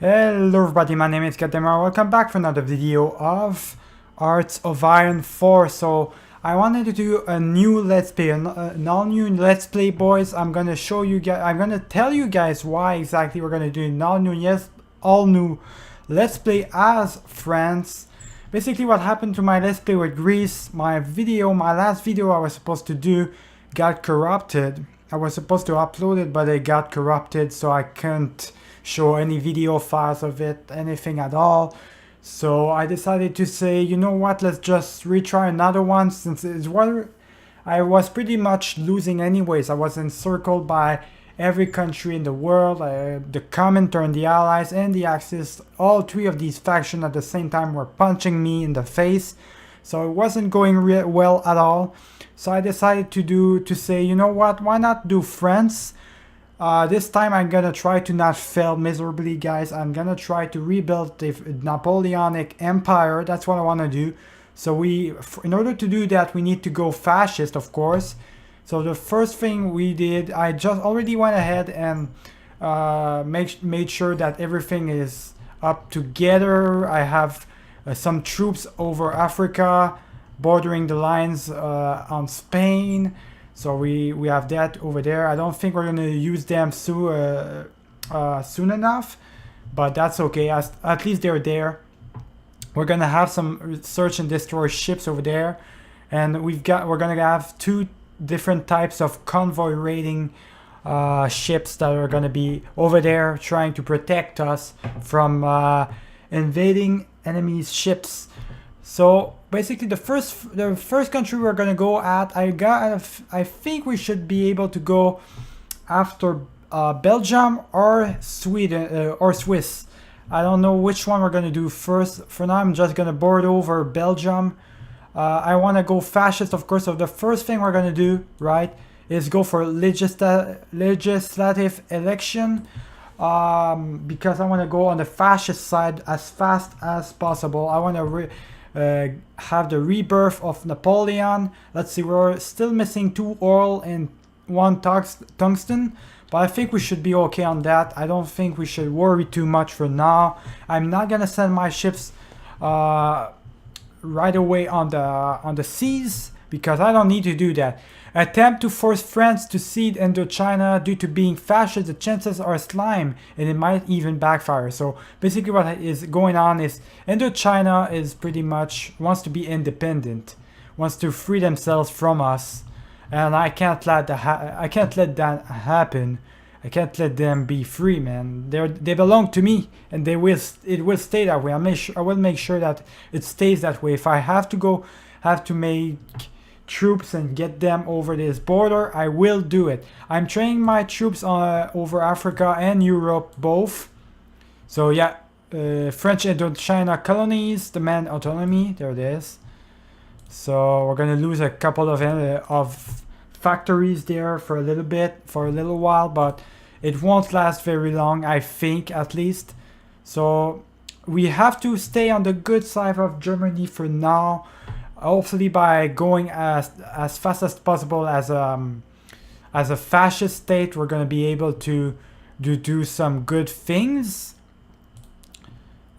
Hello everybody, my name is Katemar. Welcome back for another video of Hearts of Iron 4. So I wanted to do a new let's play, an all new let's play, boys. I'm gonna show you guys, I'm gonna tell you guys why exactly we're gonna do an all new let's play as France. Basically what happened to my let's play with Greece, my last video I was supposed to do got corrupted. I was supposed to upload it, but it got corrupted, so I couldn't show any video files of it, anything at all. So I decided to say, you know what, let's just retry another one, since it's what I was pretty much losing anyways. I was encircled by every country in the world, the Comintern, the Allies, and the Axis. All three of these factions at the same time were punching me in the face, so it wasn't going well at all. So I decided to say, you know what, why not do France? This time I'm gonna try to not fail miserably, guys. I'm gonna try to rebuild the Napoleonic Empire. That's what I want to do. So in order to do that, we need to go fascist, of course. So the first thing we did, I just already went ahead and made sure that everything is up together. I have some troops over Africa, bordering the lines on Spain. So we have that over there. I don't think we're going to use them soon enough, but that's okay. At least they're there. We're going to have some search and destroy ships over there, and we're going to have two different types of convoy raiding ships that are going to be over there trying to protect us from invading enemy's ships. So basically the first country we're gonna go at, I think we should be able to go after Belgium or Sweden or Swiss. I don't know which one we're gonna do first. For now I'm just gonna board over Belgium. I want to go fascist, of course. So the first thing we're gonna do, right, is go for legislative election, because I want to go on the fascist side as fast as possible. I want to have the rebirth of Napoleon. Let's see, we're still missing 2 oil and 1 tungsten, but I think we should be okay on that. I don't think we should worry too much for now. I'm not gonna send my ships right away on the seas, because I don't need to do that. Attempt to force France to cede Indochina due to being fascist, the chances are slim, and it might even backfire. So basically what is going on is Indochina is pretty much wants to be independent, wants to free themselves from us, and I can't let that happen. I can't let them be free, man. They belong to me, and it will stay that way. I will make sure that it stays that way. If I have to make troops and get them over this border, I will do it. I'm training my troops over Africa and Europe both. So yeah, French Indochina colonies demand autonomy. There it is. So we're gonna lose a couple of factories there for a little while, but it won't last very long, I think, at least. So we have to stay on the good side of Germany for now. Hopefully by going as fast as possible as a fascist state, we're going to be able to do some good things.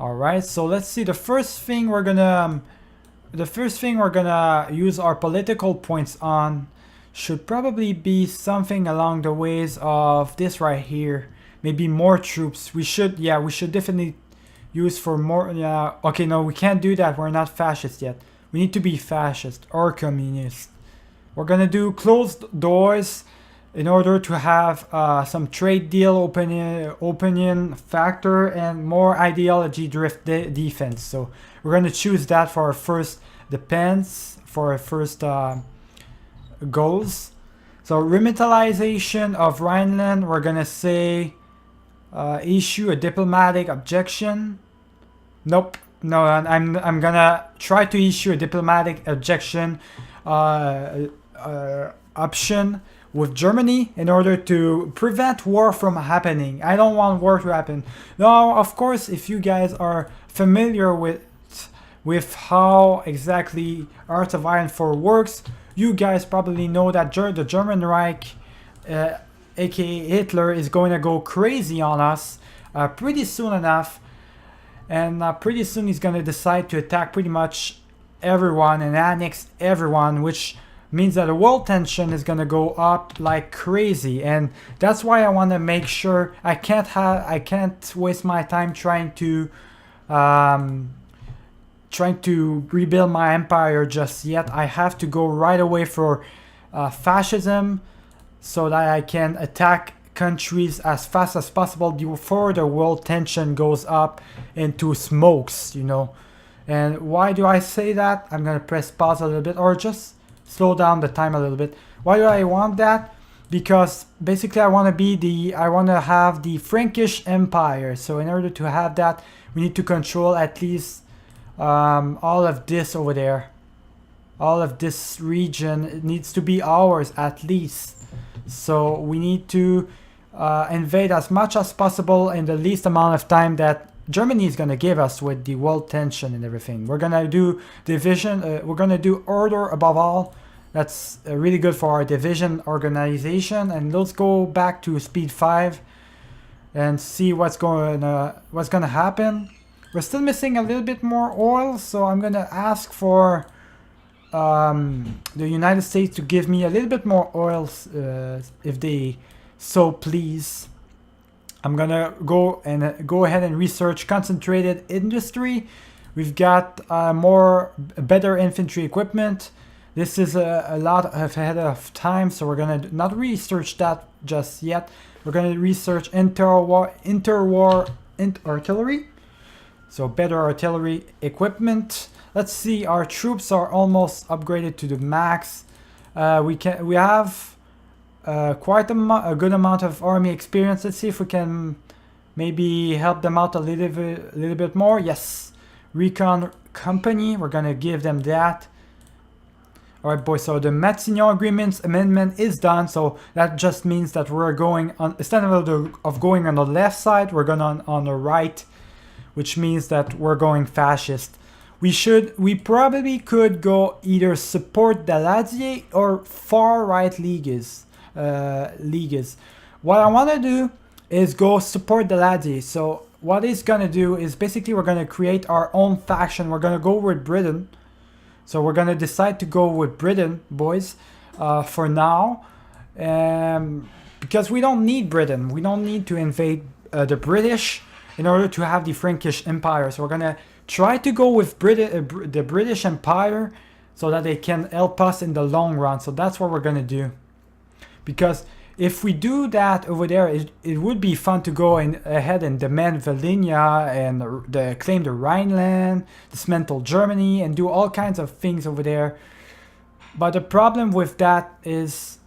All right, so let's see. The first thing we're gonna use our political points on should probably be something along the ways of this right here. Maybe more troops. We should definitely use for more. Yeah. Okay, no, we can't do that. We're not fascist yet. We need to be fascist or communist. We're gonna do closed doors in order to have some trade deal opinion factor and more ideology drift defense. So we're gonna choose that for our first goals. So remilitarization of Rhineland. We're gonna say issue a diplomatic objection. Nope. No, I'm gonna try to issue a diplomatic objection option with Germany in order to prevent war from happening. I don't want war to happen. Now, of course, if you guys are familiar with how exactly Hearts of Iron 4 works, you guys probably know that the German Reich, aka Hitler, is going to go crazy on us. pretty soon enough. And pretty soon he's gonna decide to attack pretty much everyone and annex everyone, which means that the world tension is gonna go up like crazy. And that's why I want to make sure I can't waste my time trying to rebuild my empire just yet. I have to go right away for fascism, so that I can attack countries as fast as possible before the world tension goes up into smokes, you know. And why do I say that? I'm gonna press pause a little bit, or just slow down the time a little bit. Why do I want that? Because basically I want to have the Frankish Empire. So in order to have that, we need to control at least all of this over there. All of this region, it needs to be ours at least. So we need to invade as much as possible in the least amount of time that Germany is going to give us with the world tension and everything. We're going to do division, we're going to do order above all. That's really good for our division organization. And let's go back to speed 5 and see what's going to happen. We're still missing a little bit more oil, so I'm going to ask for the United States to give me a little bit more oil if they so please. I'm gonna go ahead and research concentrated industry. We've got better infantry equipment. This is a lot ahead of time, so we're gonna not research that just yet. We're gonna research interwar artillery, so better artillery equipment. Let's see, our troops are almost upgraded to the max. We have quite a good amount of army experience. Let's see if we can maybe help them out a little bit more. Yes, recon company, we're gonna give them that. All right, boys, so the Matignon Agreements amendment is done, so that just means that we're going on, instead of going on the left side, we're going on the right, which means that we're going fascist. We probably could go either support Daladier or far right leagues. What I want to do is go support Daladier. So what he's going to do is basically we're going to create our own faction. We're going to go with Britain. So we're going to decide to go with Britain, boys, for now. Because we don't need Britain. We don't need to invade the British in order to have the Frankish Empire. So we're going to try to go with the British Empire so that they can help us in the long run. So that's what we're going to do. Because if we do that over there, it would be fun to go ahead and demand Volhynia and claim the Rhineland, dismantle Germany, and do all kinds of things over there. But the problem with that is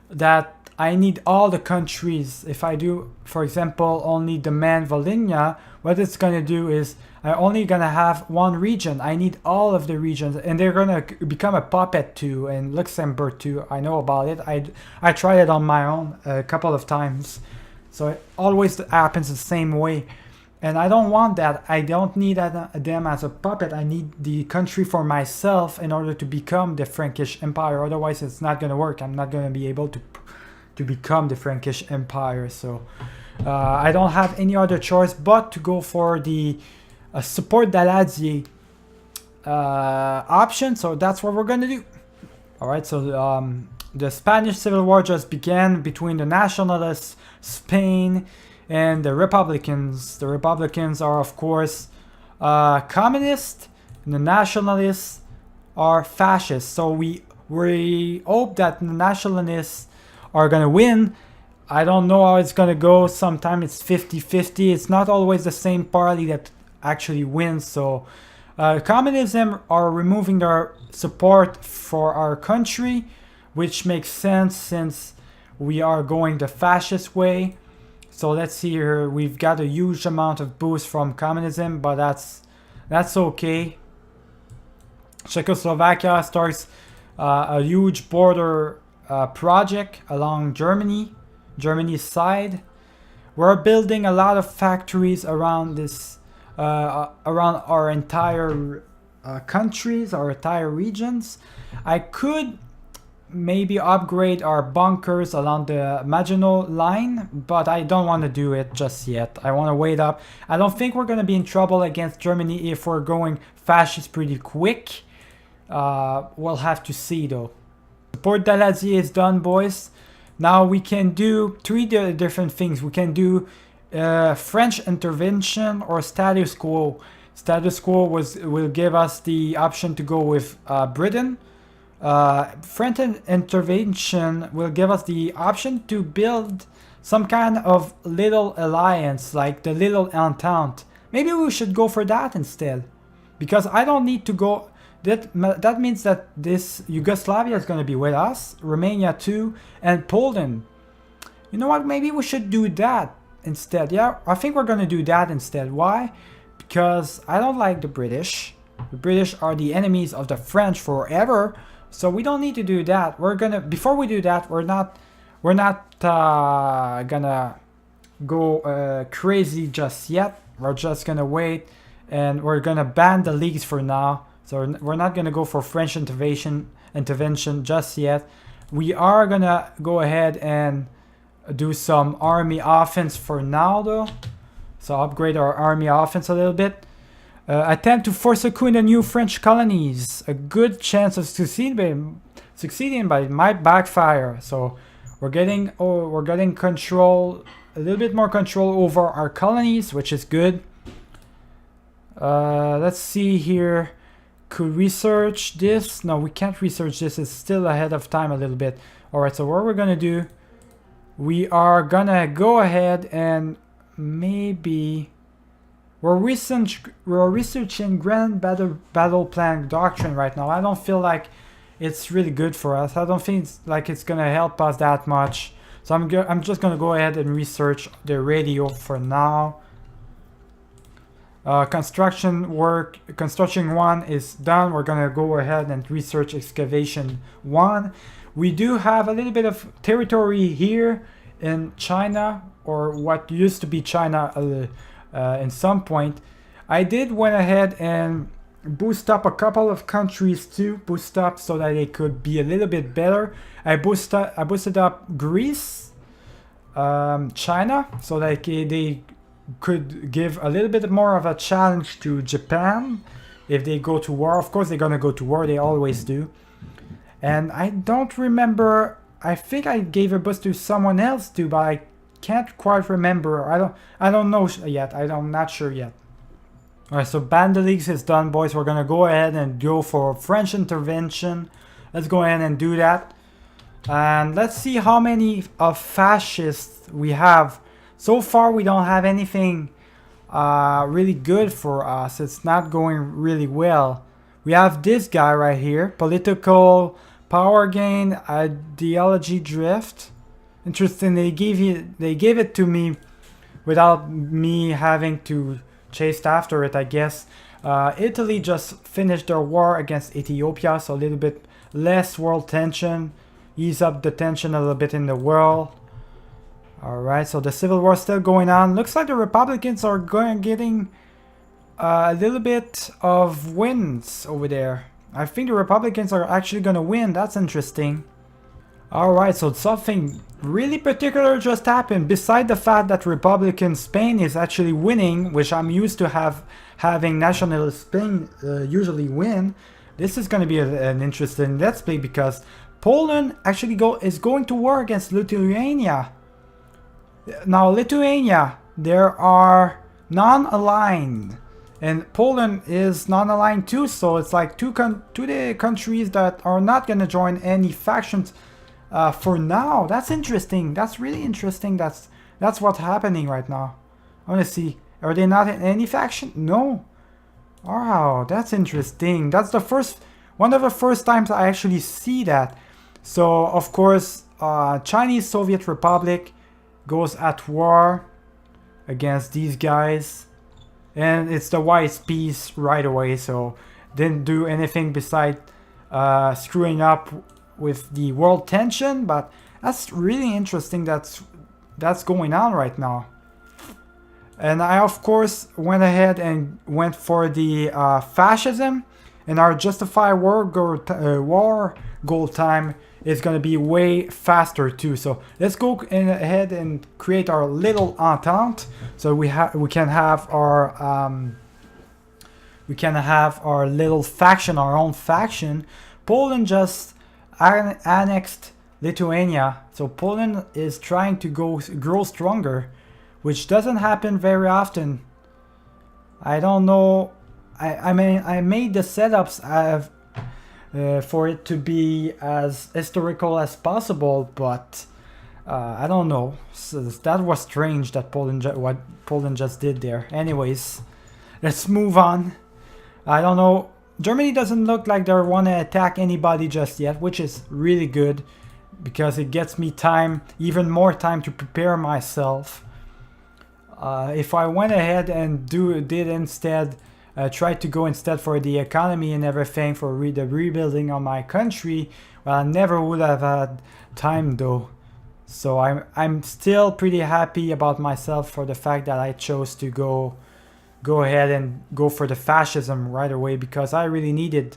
that I need all the countries. If I do, for example, only demand Volhynia, what it's going to do is I'm only going to have one region. I need all of the regions, and they're going to become a puppet too, and Luxembourg too. I know about it. I tried it on my own a couple of times. So it always happens the same way. And I don't want that. I don't need them as a puppet. I need the country for myself in order to become the Frankish Empire. Otherwise, it's not going to work. I'm not going to be able to become the Frankish Empire. So I don't have any other choice but to go for the support Daladier option. So that's what we're going to do. All right, so the Spanish Civil War just began between the nationalists, Spain, and the Republicans. The Republicans are, of course, communist, and the nationalists are fascist. So we hope that the nationalists are going to win. I don't know how it's going to go. Sometimes it's 50-50. It's not always the same party that actually wins. So communism are removing their support for our country, which makes sense since we are going the fascist way. So let's see here. We've got a huge amount of boost from communism, but that's okay. Czechoslovakia starts a huge border project along Germany's side. We're building a lot of factories around this, around our entire countries, our entire regions. I could maybe upgrade our bunkers along the Maginot Line, but I don't want to do it just yet. I want to wait up. I don't think we're going to be in trouble against Germany if we're going fascist pretty quick. We'll have to see though. Port d'Aladier is done, boys. Now we can do three different things. We can do French intervention or status quo. Status quo will give us the option to go with Britain. French intervention will give us the option to build some kind of little alliance, like the little entente. Maybe we should go for that instead, because I don't need to go. That means that this Yugoslavia is going to be with us, Romania too, and Poland. You know what? Maybe we should do that instead. Yeah, I think we're going to do that instead. Why? Because I don't like the British. The British are the enemies of the French forever. So we don't need to do that. We're gonna, before we do that, we're not gonna go crazy just yet. We're just gonna wait, and we're gonna ban the leagues for now. So we're not gonna go for French intervention just yet. We are gonna go ahead and do some army offense for now though. So upgrade our army offense a little bit. Attempt to force a coup in the new French colonies. A good chance of succeeding, but it might backfire. So we're getting control, a little bit more control over our colonies, which is good. Let's see here. Could research this? No, we can't research this. It's still ahead of time a little bit. All right. So what we're gonna do? We are gonna go ahead and maybe. We're researching Grand Battle Plan Doctrine right now. I don't feel like it's really good for us. I don't think it's gonna help us that much. So I'm just gonna go ahead and research the radio for now. Construction 1 is done. We're gonna go ahead and research excavation 1. We do have a little bit of territory here in China, or what used to be China. In some point, I did went ahead and boost up a couple of countries to boost up so that they could be a little bit better. I boosted up Greece, China, so that they could give a little bit more of a challenge to Japan if they go to war. Of course, they're gonna go to war. They always do. And I don't remember. I think I gave a boost to someone else too, but I can't quite remember. I don't know yet. I'm not sure yet. Alright, so ban the leagues is done, boys. We're gonna go ahead and go for French intervention. Let's go ahead and do that. And let's see how many of fascists we have. So far we don't have anything really good for us. It's not going really well. We have this guy right here. Political power gain, ideology drift. Interesting, they gave it to me without me having to chase after it, I guess. Italy just finished their war against Ethiopia, so a little bit less world tension. Ease up the tension a little bit in the world. Alright, so the civil war is still going on. Looks like the Republicans are getting a little bit of wins over there. I think the Republicans are actually going to win. That's interesting. Alright, so something really particular just happened. Beside the fact that Republican Spain is actually winning, which I'm used to having nationalist Spain usually win, this is going to be an interesting let's play, because Poland actually is going to war against Lithuania. Now Lithuania, they are non-aligned, and Poland is non-aligned too, so it's like two countries that are not going to join any factions. For now. That's interesting. That's really interesting. That's what's happening right now. I want to see. Are they not in any faction? No. Wow, that's interesting. That's one of the first times I actually see that. So of course, Chinese Soviet Republic goes at war against these guys, and it's the wise peace right away. So didn't do anything beside screwing up with the world tension, but that's really interesting. That's going on right now. And I of course went ahead and went for the fascism, and our justify war goal time it's gonna be way faster too. So let's go ahead and create our little entente. So we can have our little faction, our own faction. Poland just annexed Lithuania, so Poland is trying to grow stronger, which doesn't happen very often. I don't know. I mean, I made the setups for it to be as historical as possible, but I don't know. So that was strange that what Poland just did there. Anyways, let's move on. I don't know. Germany doesn't look like they want to attack anybody just yet, which is really good because it gets me time, even more time to prepare myself. If I went ahead and did instead try to go instead for the economy and everything for the rebuilding of my country, well, I never would have had time though. So I'm still pretty happy about myself for the fact that I chose to go ahead and go for the fascism right away, because I really needed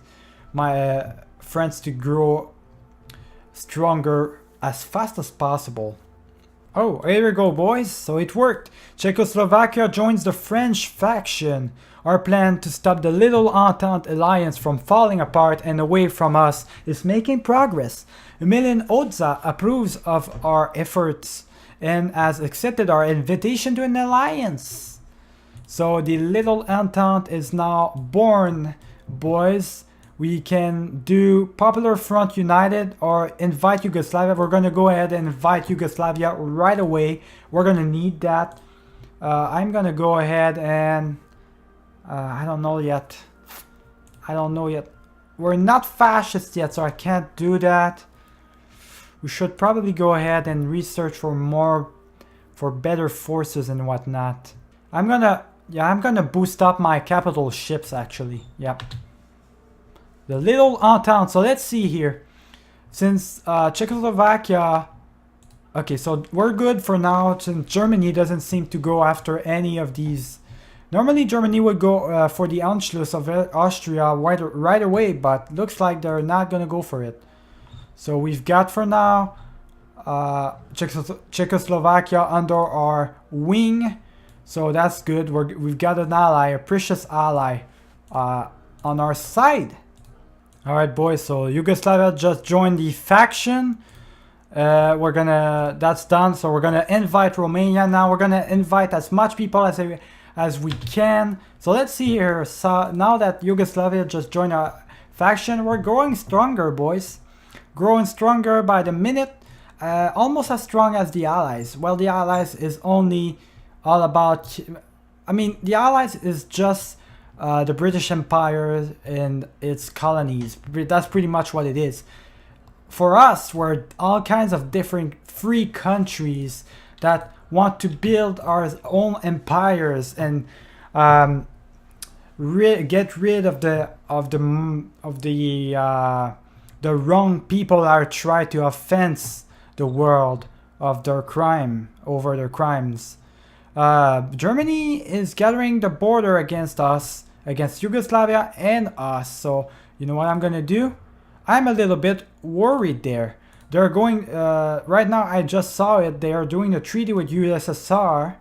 my friends to grow stronger as fast as possible. Oh, here we go, boys. So it worked. Czechoslovakia joins the French faction. Our plan to stop the Little Entente alliance from falling apart and away from us is making progress. Emilian Odza approves of our efforts and has accepted our invitation to an alliance. So the Little Entente is now born, boys. We can do Popular Front United or invite Yugoslavia. We're going to go ahead and invite Yugoslavia right away. We're going to need that. I'm going to go ahead and... I don't know yet. We're not fascist yet, so I can't do that. We should probably go ahead and research for better forces and whatnot. I'm gonna boost up my capital ships actually. Yep. The Little Entente. So let's see here. Since Czechoslovakia... Okay, so we're good for now since Germany doesn't seem to go after any of these. Normally Germany would go for the Anschluss of Austria right away, but looks like they're not gonna go for it. So we've got for now Czechoslovakia under our wing. So that's good. We've got an ally, a precious ally on our side. Alright boys, so Yugoslavia just joined the faction. That's done. So we're gonna invite Romania now. We're gonna invite as much people as we can. So let's see here. So now that Yugoslavia just joined our faction, we're growing stronger, boys. Growing stronger by the minute. Almost as strong as the Allies. Well, the Allies is only all about... I mean, the Allies is just the British Empire and its colonies. That's pretty much what it is. For us, we're all kinds of different free countries that want to build our own empires and get rid of the wrong people that try to offense the world of their crimes. Germany is gathering the border against us, against Yugoslavia and us. So you know what I'm gonna do? I'm a little bit worried there. They're going, right now I just saw it, they are doing a treaty with USSR,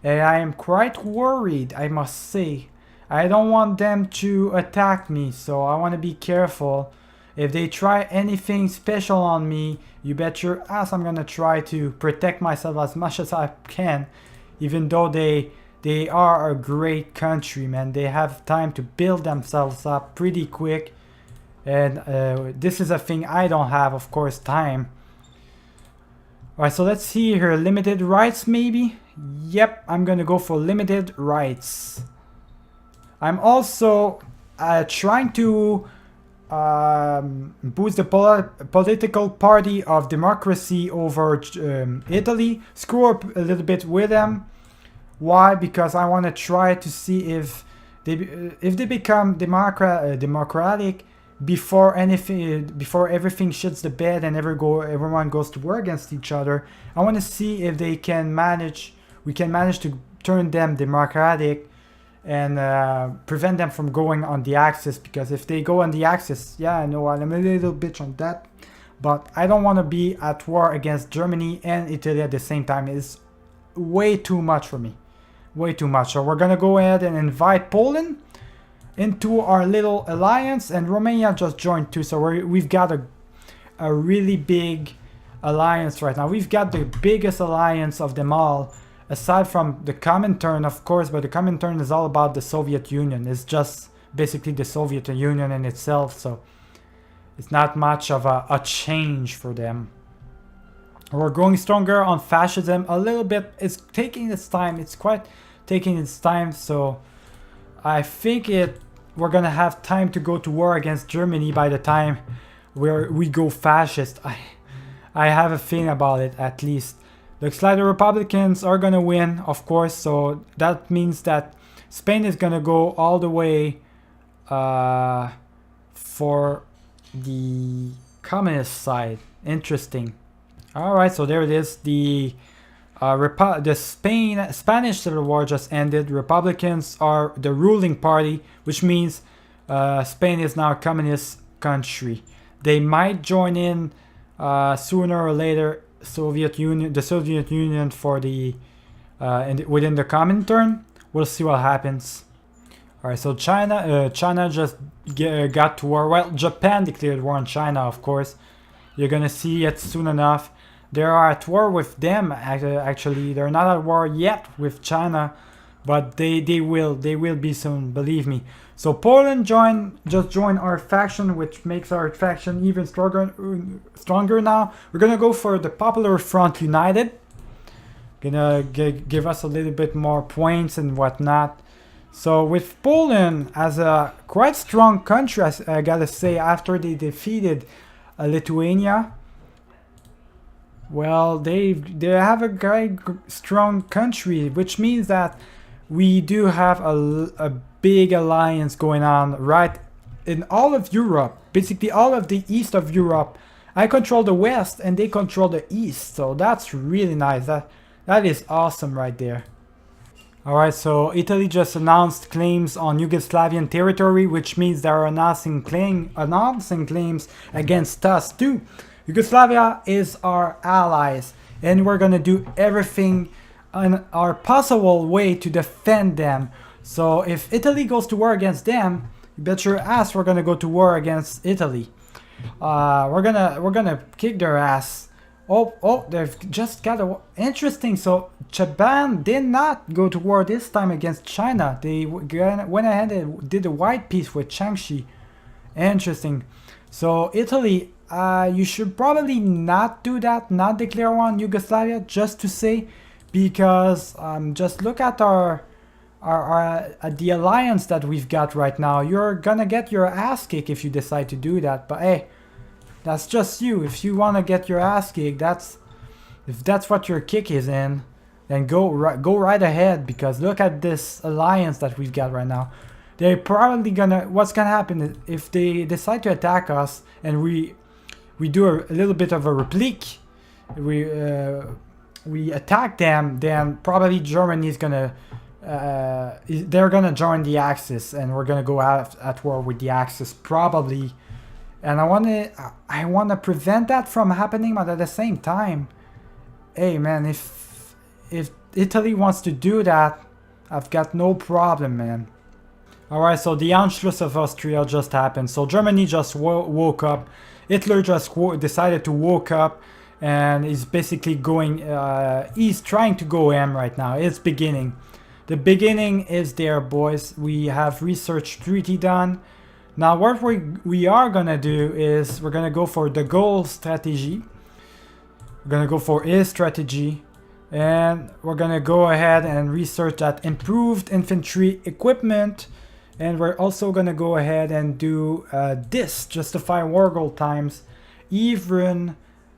and I am quite worried, I must say. I don't want them to attack me, so I want to be careful. If they try anything special on me, you bet your ass I'm gonna try to protect myself as much as I can, even though they are a great country, man. They have time to build themselves up pretty quick. And this is a thing I don't have, of course, time. Alright, so let's see here. Limited rights, maybe? Yep, I'm gonna go for limited rights. I'm also trying to boost the political party of democracy over Italy. Screw up a little bit with them. Why? Because I want to try to see if they become democratic before everything shits the bed and everyone goes to war against each other. I want to see if we can manage to turn them democratic and prevent them from going on the Axis, because if they go on the Axis, yeah, I know I'm a little bitch on that, but I don't want to be at war against Germany and Italy at the same time. It's way too much for me. Way too much. So we're gonna go ahead and invite Poland into our little alliance, and Romania just joined too. So we've got a really big alliance right now. We've got the biggest alliance of them all, aside from the Comintern, of course, but the Comintern is all about the Soviet Union. It's just basically the Soviet Union in itself, so it's not much of a change for them. We're growing stronger on fascism a little bit. It's taking its time. It's quite taking its time, so I think we're gonna have time to go to war against Germany by the time we go fascist. I have a feeling about it, at least. Looks like the Republicans are gonna win, of course, so that means that Spain is gonna go all the way for the communist side. Interesting. All right, so there it is. The Spanish Civil War just ended. Republicans are the ruling party, which means Spain is now a communist country. They might join in sooner or later the Soviet Union for the within the Comintern. We'll see what happens. All right, so China just got to war. Well, Japan declared war on China, of course. You're gonna see it soon enough. They are at war with them. Actually, they're not at war yet with China, but they will be soon. Believe me. So Poland just joined our faction, which makes our faction even stronger now. We're gonna go for the Popular Front United. Gonna give us a little bit more points and whatnot. So with Poland as a quite strong country, I gotta say, after they defeated Lithuania, well, they have a very strong country, which means that we do have a big alliance going on right in all of Europe, basically all of the east of Europe. I control the west and they control the east, so that's really nice. That is awesome right there. Alright, so Italy just announced claims on Yugoslavian territory, which means they are announcing claims against us too. Yugoslavia is our allies, and we're gonna do everything in our possible way to defend them. So if Italy goes to war against them, you bet your ass we're gonna go to war against Italy. We're gonna kick their ass. Oh, they've just got interesting. So Japan did not go to war this time against China. They went ahead and did a white peace with Changxi. Interesting. So Italy, you should probably not do that, not declare war on Yugoslavia, just to say, because just look at our the alliance that we've got right now. You're gonna get your ass kicked if you decide to do that. But hey, that's just you. If you want to get your ass kicked, if that's what your kick is in, then go right ahead, because look at this alliance that we've got right now. They're probably what's gonna happen if they decide to attack us and we do a little bit of a replique, we attack them, then probably Germany's gonna they're gonna join the Axis, and we're gonna go out at war with the Axis probably. And I wanna prevent that from happening, but at the same time, hey man, if Italy wants to do that, I've got no problem, man. Alright, so the Anschluss of Austria just happened. So Germany just woke up. Hitler just decided to woke up, and he's basically going, he's trying to go ham right now. It's beginning. The beginning is there, boys. We have research treaty done. Now what we are gonna do is we're gonna go for the Gaulle strategy. We're gonna go for his strategy, and we're gonna go ahead and research that improved infantry equipment, and we're also gonna go ahead and do this, justify war goal times even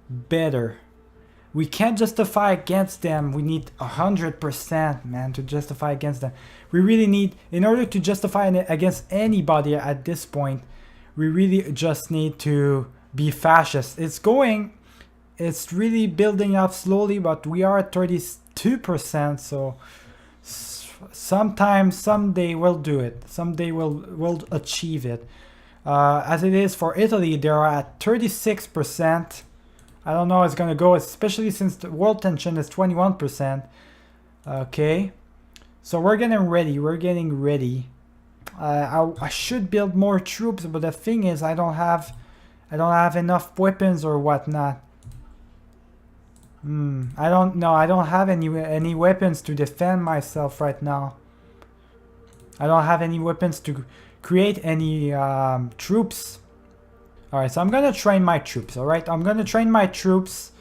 better. We can't justify against them. We need 100%, man, to justify against them. We really need, in order to justify against anybody at this point, we really just need to be fascist. It's really building up slowly, but we are at 32%, so someday we'll do it. Someday we'll achieve it. As it is for Italy, they are at 36%. I don't know how it's gonna go, especially since the world tension is 21%. Okay, so we're getting ready. We're getting ready. I should build more troops, but the thing is, I don't have enough weapons or whatnot. I don't know. I don't have any weapons to defend myself right now. I don't have any weapons to create any troops. Alright, so I'm gonna train my troops, alright? I'm gonna train my troops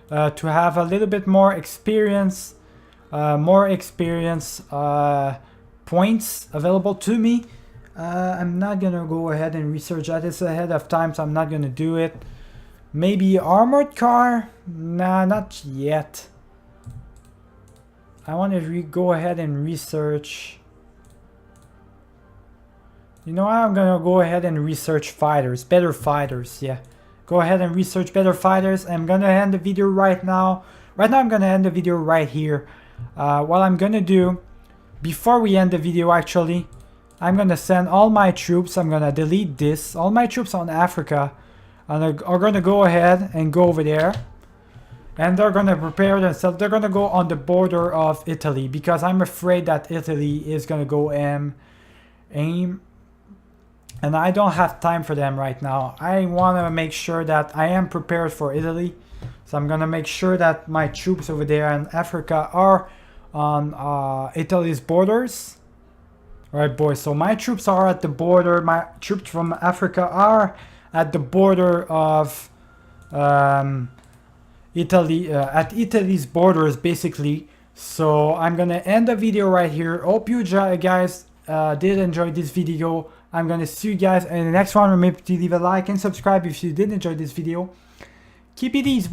to have a little bit more experience, points available to me. I'm not gonna go ahead and research that. It's ahead of time, so I'm not gonna do it. Maybe armored car? Nah, not yet. I want to go ahead and research. You know what? I'm gonna go ahead and research fighters, better fighters, yeah. Go ahead and research better fighters. I'm gonna end the video right now. Right now I'm gonna end the video right here. What I'm gonna do, before we end the video actually, I'm gonna send all my troops, I'm gonna delete this, all my troops on Africa are gonna go ahead and go over there. And they're gonna prepare themselves, they're gonna go on the border of Italy, because I'm afraid that Italy is gonna go aim. And I don't have time for them right now. I want to make sure that I am prepared for Italy. So I'm going to make sure that my troops over there in Africa are on Italy's borders. Alright boys, so my troops are at the border. My troops from Africa are at the border of Italy, at Italy's borders basically. So I'm going to end the video right here. Hope you guys did enjoy this video. I'm gonna see you guys in the next one. Remember to leave a like and subscribe if you did enjoy this video. Keep it easy.